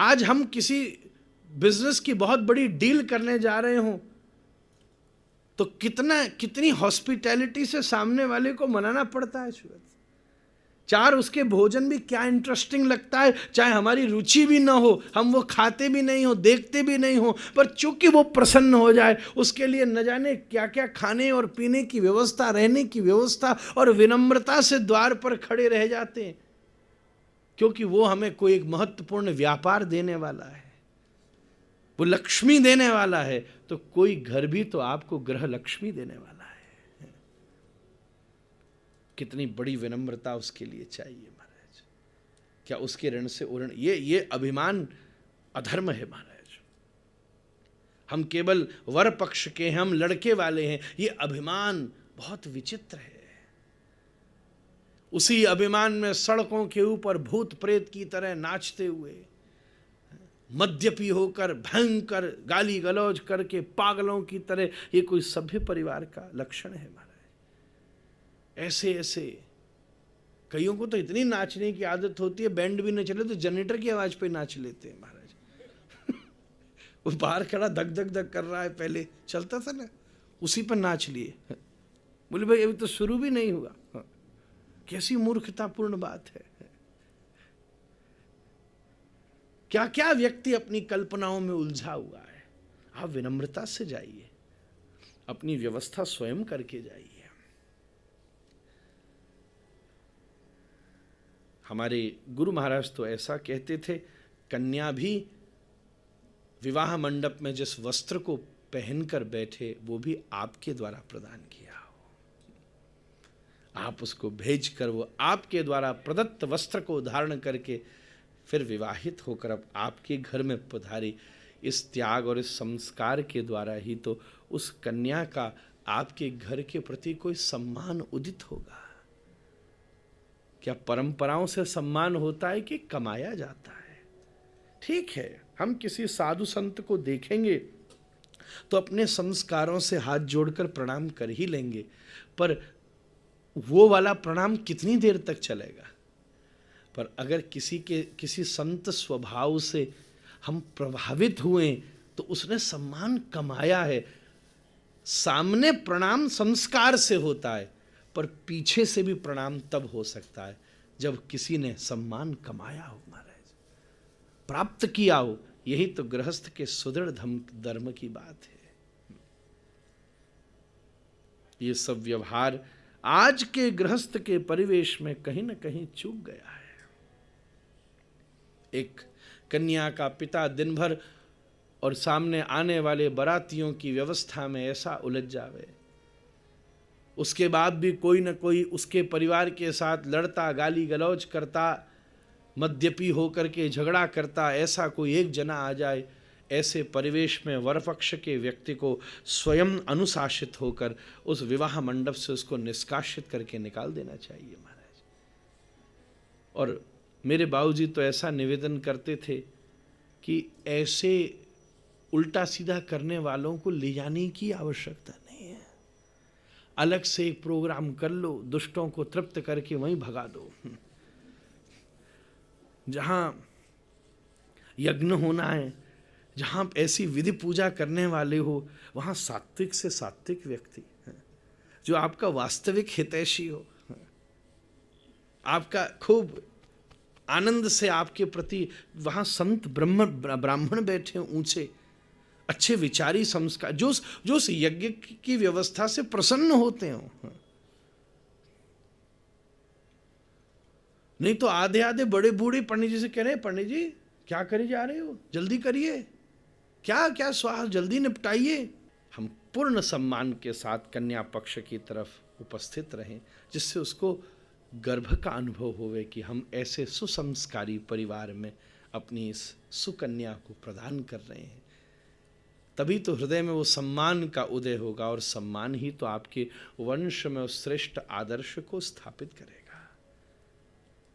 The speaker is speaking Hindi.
आज हम किसी बिजनेस की बहुत बड़ी डील करने जा रहे हों तो कितनी हॉस्पिटैलिटी से सामने वाले को मनाना पड़ता है। चार उसके भोजन भी क्या इंटरेस्टिंग लगता है, चाहे हमारी रुचि भी ना हो, हम वो खाते भी नहीं हो, देखते भी नहीं हो, पर चूंकि वो प्रसन्न हो जाए उसके लिए न जाने क्या क्या खाने और पीने की व्यवस्था, रहने की व्यवस्था, और विनम्रता से द्वार पर खड़े रह जाते हैं, क्योंकि वो हमें कोई एक महत्वपूर्ण व्यापार देने वाला है, वो लक्ष्मी देने वाला है। तो कोई घर भी तो आपको गृह लक्ष्मी देने वाला है। कितनी बड़ी विनम्रता उसके लिए चाहिए महाराज। क्या उसके ऋण से उऋण, ये अभिमान अधर्म है महाराज। हम केवल वर पक्ष के हैं, हम लड़के वाले हैं, ये अभिमान बहुत विचित्र है। उसी अभिमान में सड़कों के ऊपर भूत प्रेत की तरह नाचते हुए, मद्यपी होकर भयंकर गाली गलौज करके पागलों की तरह, ये कोई सभ्य परिवार का लक्षण है महाराज। ऐसे ऐसे कईयों को तो इतनी नाचने की आदत होती है, बैंड भी न चले तो जनरेटर की आवाज पे नाच लेते हैं महाराज। वो बाहर खड़ा धक धक धक कर रहा है, पहले चलता था ना, उसी पर नाच लिए। बोले भाई अभी तो शुरू भी नहीं हुआ। कैसी मूर्खतापूर्ण बात है। क्या क्या व्यक्ति अपनी कल्पनाओं में उलझा हुआ है। आप विनम्रता से जाइए, अपनी व्यवस्था स्वयं करके जाइए। हमारे गुरु महाराज तो ऐसा कहते थे, कन्या भी विवाह मंडप में जिस वस्त्र को पहनकर बैठे वो भी आपके द्वारा प्रदान किया हो। आप उसको भेजकर वो आपके द्वारा प्रदत्त वस्त्र को धारण करके फिर विवाहित होकर अब आपके घर में पधारी। इस त्याग और इस संस्कार के द्वारा ही तो उस कन्या का आपके घर के प्रति कोई सम्मान उदित होगा। क्या परंपराओं से सम्मान होता है कि कमाया जाता है? ठीक है, हम किसी साधु संत को देखेंगे तो अपने संस्कारों से हाथ जोड़कर प्रणाम कर ही लेंगे, पर वो वाला प्रणाम कितनी देर तक चलेगा? पर अगर किसी संत स्वभाव से हम प्रभावित हुए तो उसने सम्मान कमाया है। सामने प्रणाम संस्कार से होता है, पर पीछे से भी प्रणाम तब हो सकता है जब किसी ने सम्मान कमाया हो महाराज, प्राप्त किया हो। यही तो गृहस्थ के सुदृढ़ धर्म की बात है। ये सब व्यवहार आज के गृहस्थ के परिवेश में कहीं न कहीं चूक गया है। एक कन्या का पिता दिन भर और सामने आने वाले बारातियों की व्यवस्था में ऐसा उलझ जावे, उसके बाद भी कोई न कोई उसके परिवार के साथ लड़ता, गाली गलौज करता, मद्यपी होकर के झगड़ा करता, ऐसा कोई एक जना आ जाए। ऐसे परिवेश में वरपक्ष के व्यक्ति को स्वयं अनुशासित होकर उस विवाह मंडप से उसको निष्कासित करके निकाल देना चाहिए महाराज। और मेरे बाबूजी तो ऐसा निवेदन करते थे कि ऐसे उल्टा सीधा करने वालों को ले जाने की आवश्यकता नहीं है, अलग से एक प्रोग्राम कर लो, दुष्टों को तृप्त करके वहीं भगा दो। जहां यज्ञ होना है, जहां ऐसी विधि पूजा करने वाले हो, वहां सात्विक से सात्विक व्यक्ति जो आपका वास्तविक हितैषी हो, आपका खूब आनंद से आपके प्रति, वहां संत ब्राह्मण बैठे ऊंचे अच्छे विचारी संस्कार, जो उस यज्ञ की व्यवस्था से प्रसन्न होते हो। नहीं तो आधे आधे बड़े बूढ़े पंडित जी से कह रहे हैं, पंडित जी क्या करे जा रहे हो, जल्दी करिए, क्या क्या स्वाहा जल्दी निपटाइए। हम पूर्ण सम्मान के साथ कन्या पक्ष की तरफ उपस्थित रहें, जिससे उसको गर्व का अनुभव होवे कि हम ऐसे सुसंस्कारी परिवार में अपनी इस सुकन्या को प्रदान कर रहे हैं। तभी तो हृदय में वो सम्मान का उदय होगा, और सम्मान ही तो आपके वंश में उस श्रेष्ठ आदर्श को स्थापित करेगा।